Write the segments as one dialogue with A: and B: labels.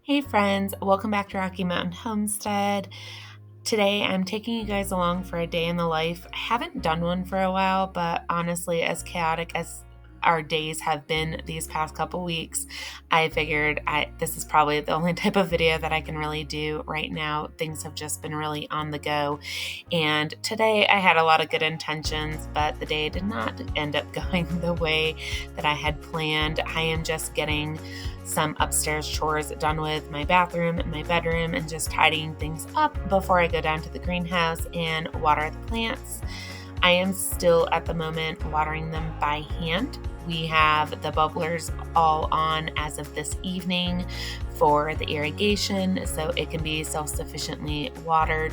A: Hey friends, welcome back to Rocky Mountain Homestead. Today I'm taking you guys along for a day in the life. I haven't done one for a while, but honestly, as chaotic as our days have been these past couple weeks, I figured this is probably the only type of video that I can really do right now. Things have just been really on the go. And today I had a lot of good intentions, but the day did not end up going the way that I had planned. I am just getting some upstairs chores done with my bathroom and my bedroom and just tidying things up before I go down to the greenhouse and water the plants. I am still at the moment watering them by hand. We have the bubblers all on as of this evening for the irrigation, so it can be self-sufficiently watered.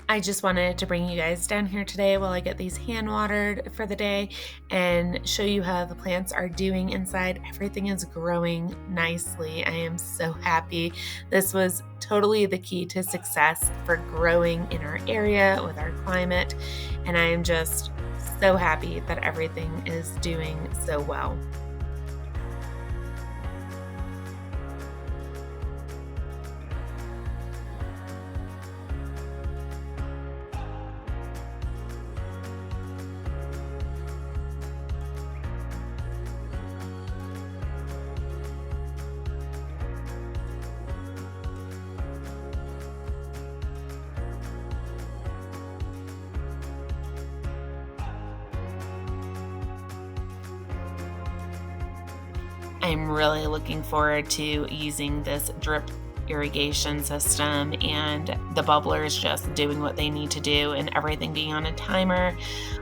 A: I just wanted to bring you guys down here today while I get these hand watered for the day and show you how the plants are doing inside. Everything is growing nicely. I am so happy. This was totally the key to success for growing in our area with our climate, and I am just so happy that everything is doing so well. I'm really looking forward to using this drip irrigation system and the bubblers just doing what they need to do and everything being on a timer.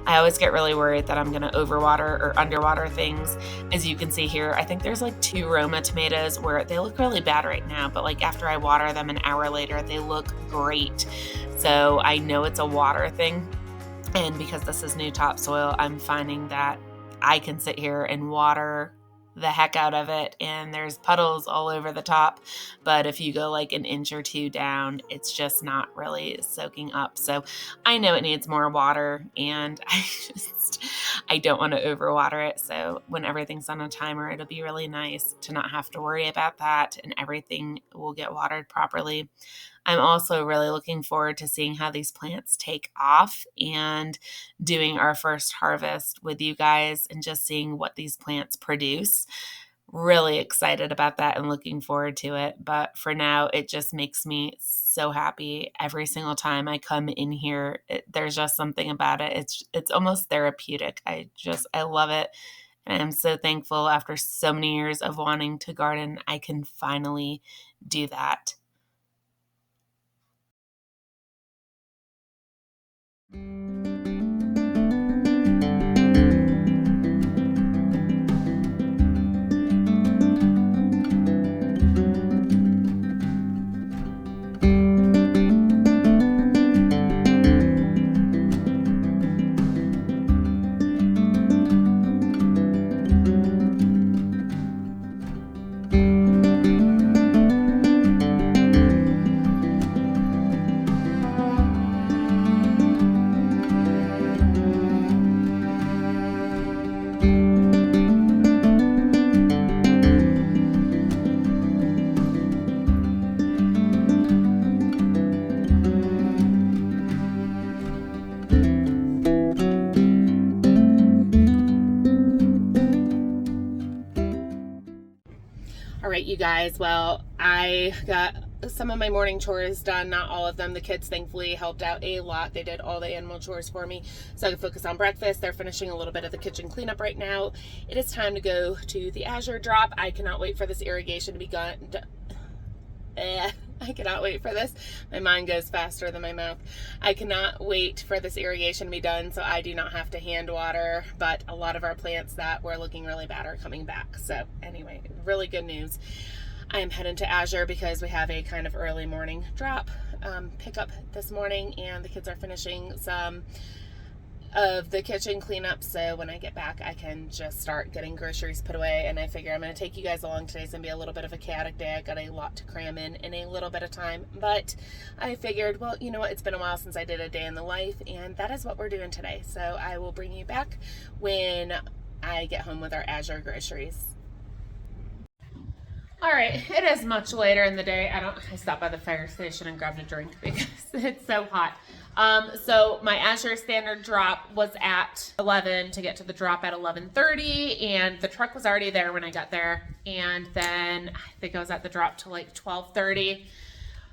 A: I always get really worried that I'm going to overwater or underwater things. As you can see here, I think there's like 2 Roma tomatoes where they look really bad right now, but like after I water them an hour later, they look great. So I know it's a water thing. And because this is new topsoil, I'm finding that I can sit here and water the heck out of it, and there's puddles all over the top. But if you go like an inch or 2 down, it's just not really soaking up. So I know it needs more water, and I don't want to overwater it. So when everything's on a timer, it'll be really nice to not have to worry about that, and everything will get watered properly. I'm also really looking forward to seeing how these plants take off and doing our first harvest with you guys and just seeing what these plants produce. Really excited about that and looking forward to it. But for now, it just makes me so happy every single time I come in here. There's just something about it. It's almost therapeutic. I love it. And I'm so thankful after so many years of wanting to garden, I can finally do that. All right, you guys. Well, I got some of my morning chores done, not all of them. The kids thankfully helped out a lot. They did all the animal chores for me so I could focus on breakfast. They're finishing a little bit of the kitchen cleanup right now. It is time to go to the Azure drop. I cannot wait for this irrigation to be done. I cannot wait for this. My mind goes faster than my mouth. I cannot wait for this irrigation to be done so I do not have to hand water, but a lot of our plants that were looking really bad are coming back. So anyway, really good news. I am heading to Azure because we have a kind of early morning drop pickup this morning, and the kids are finishing some of the kitchen cleanup, so when I get back I can just start getting groceries put away. And I figure I'm going to take you guys along. Today's going to be a little bit of a chaotic day. I got a lot to cram in a little bit of time, but I figured, well, you know what, it's been a while since I did a day in the life, and that is what we're doing today. So I will bring you back when I get home with our Azure groceries. All right, it is much later in the day. I stopped by the fire station and grabbed a drink because it's so hot. So my Azure standard drop was at 11 to get to the drop at 11:30, and the truck was already there when I got there. And then I think I was at the drop till like 12:30.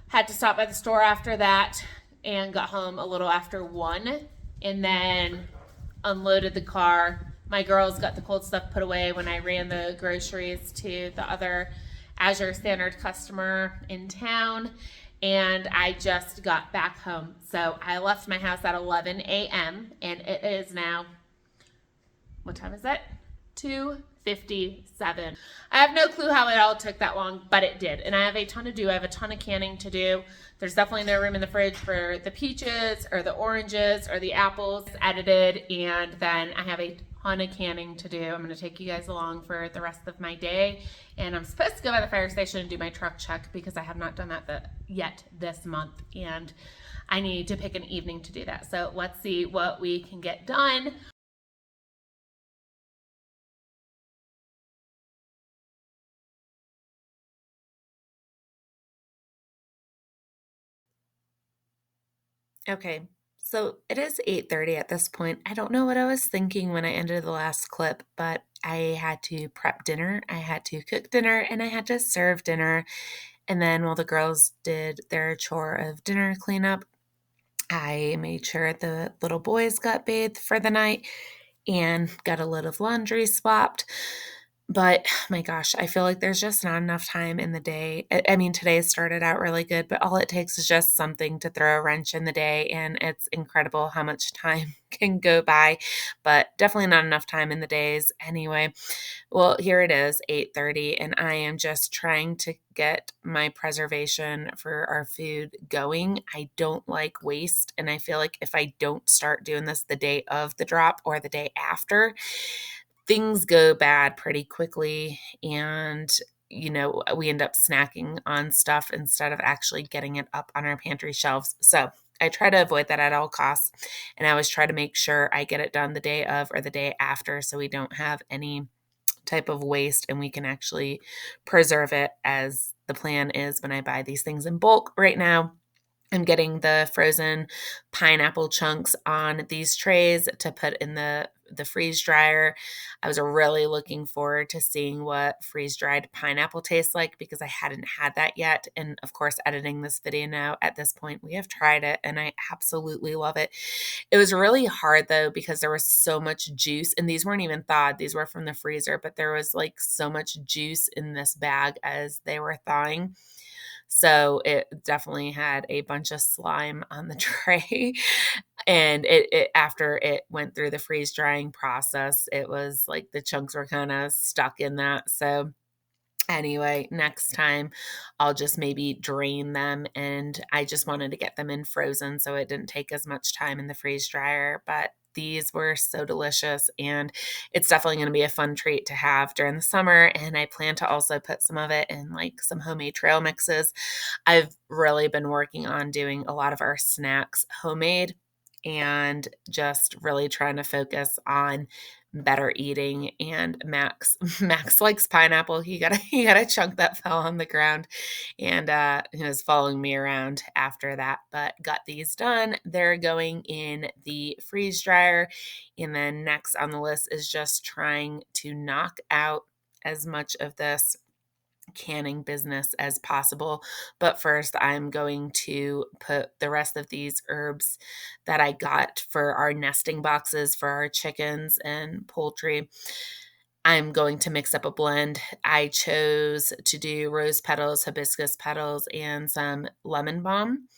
A: Had to stop by the store after that and got home a little after 1, and then unloaded the car. My girls got the cold stuff put away when I ran the groceries to the other Azure standard customer in town, and I just got back home. So I left my house at 11 a.m. and it is now, what time is it? 2:57. I have no clue how it all took that long, but it did. And I have a ton to do. I have a ton of canning to do. There's definitely no room in the fridge for the peaches or the oranges or the apples edited. And then I have a ton of canning to do. I'm going to take you guys along for the rest of my day. And I'm supposed to go by the fire station and do my truck check because I have not done that yet this month. And I need to pick an evening to do that. So let's see what we can get done. Okay, so it is 8:30 at this point. I don't know what I was thinking when I ended the last clip, but I had to prep dinner, I had to cook dinner, and I had to serve dinner. And then while the girls did their chore of dinner cleanup, I made sure the little boys got bathed for the night and got a load of laundry swapped. But my gosh, I feel like there's just not enough time in the day. I mean, today started out really good, but all it takes is just something to throw a wrench in the day, and it's incredible how much time can go by, but definitely not enough time in the days anyway. Well, here it is, 8:30, and I am just trying to get my preservation for our food going. I don't like waste, and I feel like if I don't start doing this the day of the drop or the day after, things go bad pretty quickly, and we end up snacking on stuff instead of actually getting it up on our pantry shelves. So I try to avoid that at all costs, and I always try to make sure I get it done the day of or the day after so we don't have any type of waste and we can actually preserve it as the plan is when I buy these things in bulk. Right now, I'm getting the frozen pineapple chunks on these trays to put in the freeze dryer. I was really looking forward to seeing what freeze dried pineapple tastes like because I hadn't had that yet. And of course, editing this video now at this point, we have tried it and I absolutely love it. It was really hard though because there was so much juice, and these weren't even thawed. These were from the freezer, but there was like so much juice in this bag as they were thawing. So it definitely had a bunch of slime on the tray. And it after it went through the freeze drying process, it was like the chunks were kind of stuck in that. So anyway, next time I'll just maybe drain them, and I just wanted to get them in frozen so it didn't take as much time in the freeze dryer. But these were so delicious, and it's definitely going to be a fun treat to have during the summer. And I plan to also put some of it in like some homemade trail mixes. I've really been working on doing a lot of our snacks homemade and just really trying to focus on better eating. And Max likes pineapple. He got a chunk that fell on the ground, and he was following me around after that, but got these done. They're going in the freeze dryer. And then next on the list is just trying to knock out as much of this canning business as possible. But first, I'm going to put the rest of these herbs that I got for our nesting boxes for our chickens and poultry. I'm going to mix up a blend. I chose to do rose petals, hibiscus petals, and some lemon balm.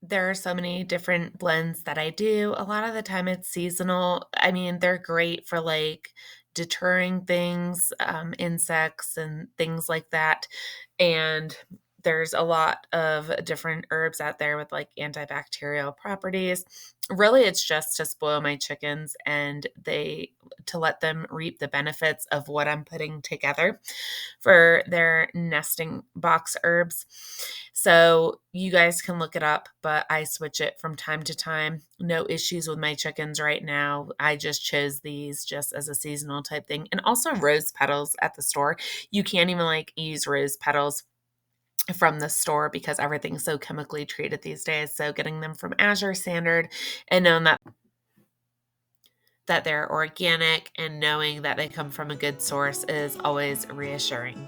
A: There are so many different blends that I do. A lot of the time it's seasonal. I mean, they're great for like deterring things, insects and things like that. And there's a lot of different herbs out there with like antibacterial properties. Really, it's just to spoil my chickens and to let them reap the benefits of what I'm putting together for their nesting box herbs. So you guys can look it up, but I switch it from time to time. No issues with my chickens right now. I just chose these just as a seasonal type thing. And also rose petals at the store. You can't even like use rose petals from the store because everything's so chemically treated these days. So getting them from Azure standard and knowing that they're organic and knowing that they come from a good source is always reassuring.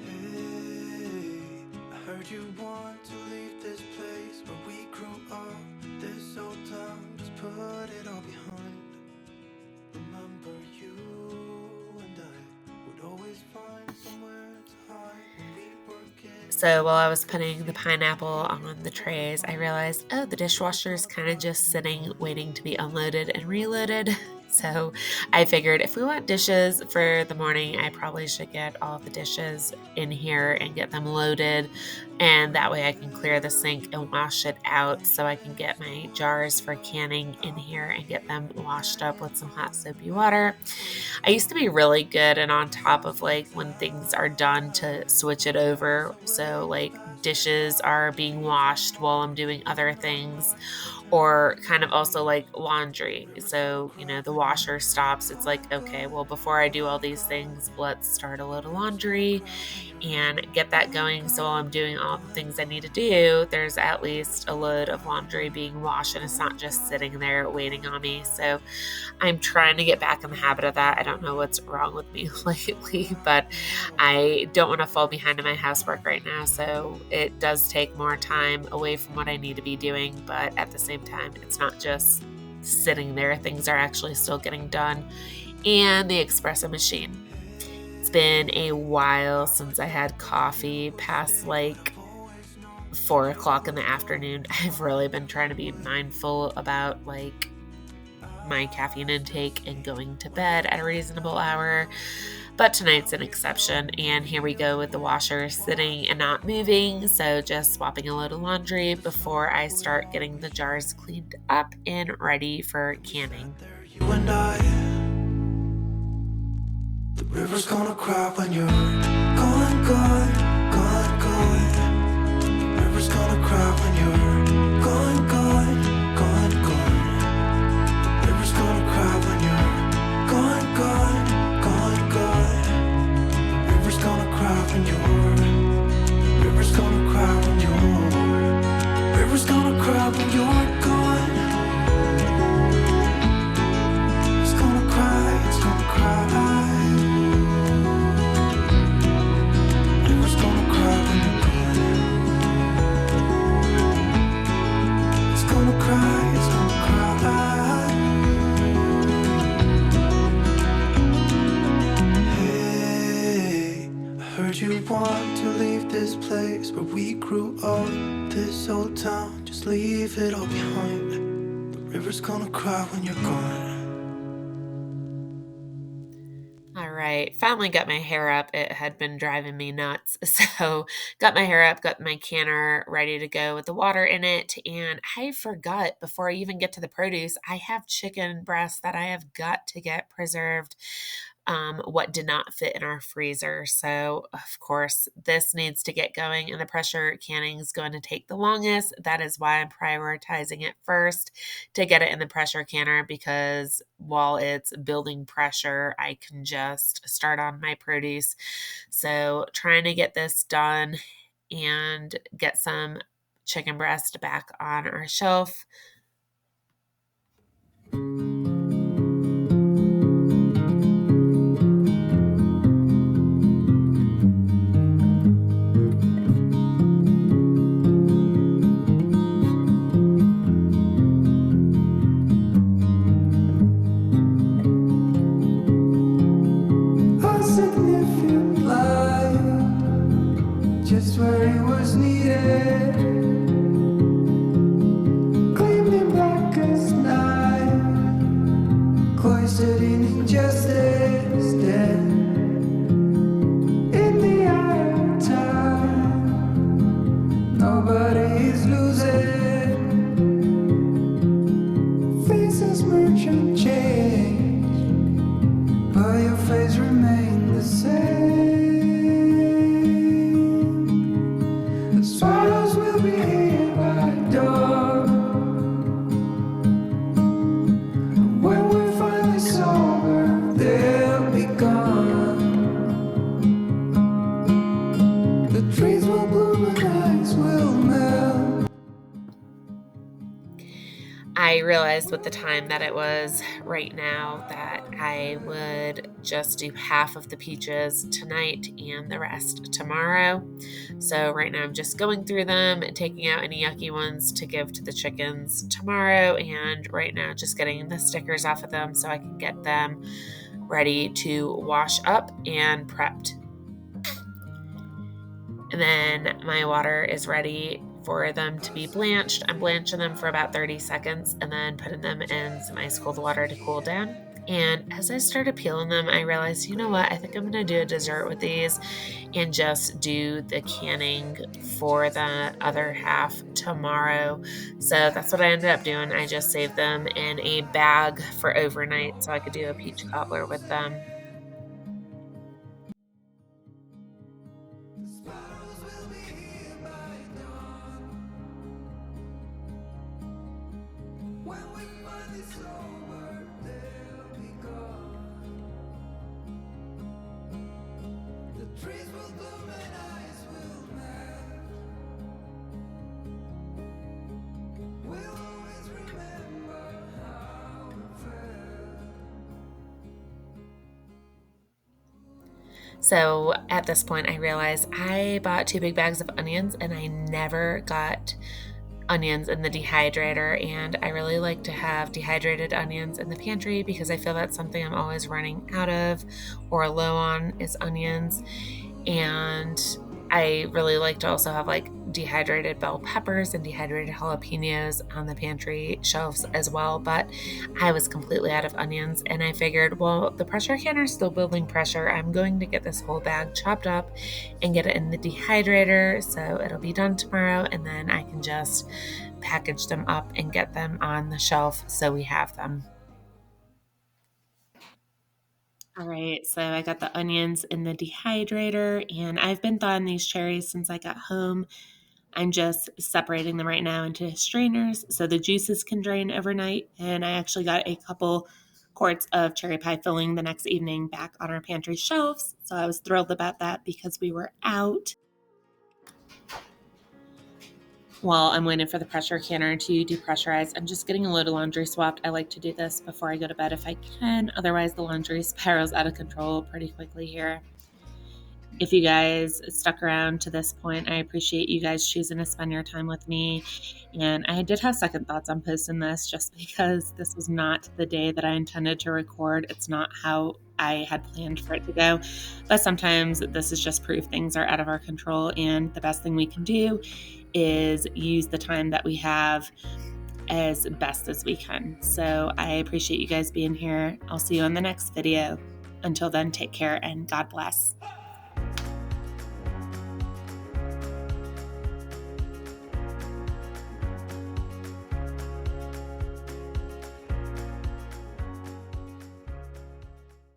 B: Hey, I heard you want to leave this place where we grew up. This old town, just put it all behind. Remember you and I would always find somewhere to hide when we were kids.
A: So while I was putting the pineapple on the trays, I realized, oh, the dishwasher is kind of just sitting, waiting to be unloaded and reloaded. So I figured if we want dishes for the morning, I probably should get all the dishes in here and get them loaded. And that way I can clear the sink and wash it out so I can get my jars for canning in here and get them washed up with some hot soapy water. I used to be really good and on top of like when things are done to switch it over. So like dishes are being washed while I'm doing other things, or kind of also like laundry. So, the washer stops. It's like, okay, well, before I do all these things, let's start a load of laundry and get that going. So while I'm doing all the things I need to do, there's at least a load of laundry being washed and it's not just sitting there waiting on me. So I'm trying to get back in the habit of that. I don't know what's wrong with me lately, but I don't want to fall behind in my housework right now. So it does take more time away from what I need to be doing. But at the same time, it's not just sitting there. Things are actually still getting done. And the espresso machine. It's been a while since I had coffee past like 4 o'clock in the afternoon. I've really been trying to be mindful about like my caffeine intake and going to bed at a reasonable hour. But tonight's an exception, and here we go with the washer sitting and not moving. So just swapping a load of laundry before I start getting the jars cleaned up and ready for canning.
B: You and I, the river's gonna cry when you're gone, gone, gone, gone. The river's gonna cry when you're gone, gone, gone, gone. The river's gonna cry when you're gone, gone, gone, gone. The river's gonna cry when you're. The river's gonna cry when you're. The river's gonna cry when you're gone. It's gonna cry, it's gonna cry. You want to leave this place where we grew up, this old town, just leave it all behind. The river's gonna cry when you're gone.
A: All right, finally got my hair up. It had been driving me nuts. So got my hair up, got my canner ready to go with the water in it. And I forgot before I even get to the produce, I have chicken breasts that I have got to get preserved. What did not fit in our freezer. So, of course, this needs to get going, and the pressure canning is going to take the longest. That is why I'm prioritizing it first to get it in the pressure canner, because while it's building pressure, I can just start on my produce. So, trying to get this done and get some chicken breast back on our shelf.
B: twisted in injustice, dead in the eye of time. Nobody is losing. Faces merchant change, but your face remains the same. The swallows will be here by dawn. When we're finally sober, they'll be gone. The trees will bloom and ice will melt.
A: I realized with the time that it was right now that I would just do half of the peaches tonight and the rest tomorrow. So right now I'm just going through them and taking out any yucky ones to give to the chickens tomorrow, and right now just getting the stickers off of them so I can get them ready to wash up and prepped. And then my water is ready for them to be blanched. I'm blanching them for about 30 seconds and then putting them in some ice cold water to cool down. And as I started peeling them, I realized, you know what, I think I'm going to do a dessert with these and just do the canning for the other half tomorrow. So that's what I ended up doing. I just saved them in a bag for overnight so I could do a peach cobbler with them. So at this point, I realized I bought 2 big bags of onions and I never got onions in the dehydrator, and I really like to have dehydrated onions in the pantry because I feel that's something I'm always running out of or low on is onions. And I really like to also have like dehydrated bell peppers and dehydrated jalapenos on the pantry shelves as well, but I was completely out of onions, and I figured, well, the pressure canner is still building pressure. I'm going to get this whole bag chopped up and get it in the dehydrator so it'll be done tomorrow, and then I can just package them up and get them on the shelf so we have them. All right, so I got the onions in the dehydrator, and I've been thawing these cherries since I got home. I'm just separating them right now into strainers so the juices can drain overnight. And I actually got a couple quarts of cherry pie filling the next evening back on our pantry shelves. So I was thrilled about that because we were out. While I'm waiting for the pressure canner to depressurize, I'm just getting a load of laundry swapped. I like to do this before I go to bed if I can. Otherwise, the laundry spirals out of control pretty quickly here. If you guys stuck around to this point, I appreciate you guys choosing to spend your time with me. And I did have second thoughts on posting this just because this was not the day that I intended to record. It's not how I had planned for it to go. But sometimes this is just proof things are out of our control. And the best thing we can do is use the time that we have as best as we can. So I appreciate you guys being here. I'll see you on the next video. Until then, take care and God bless.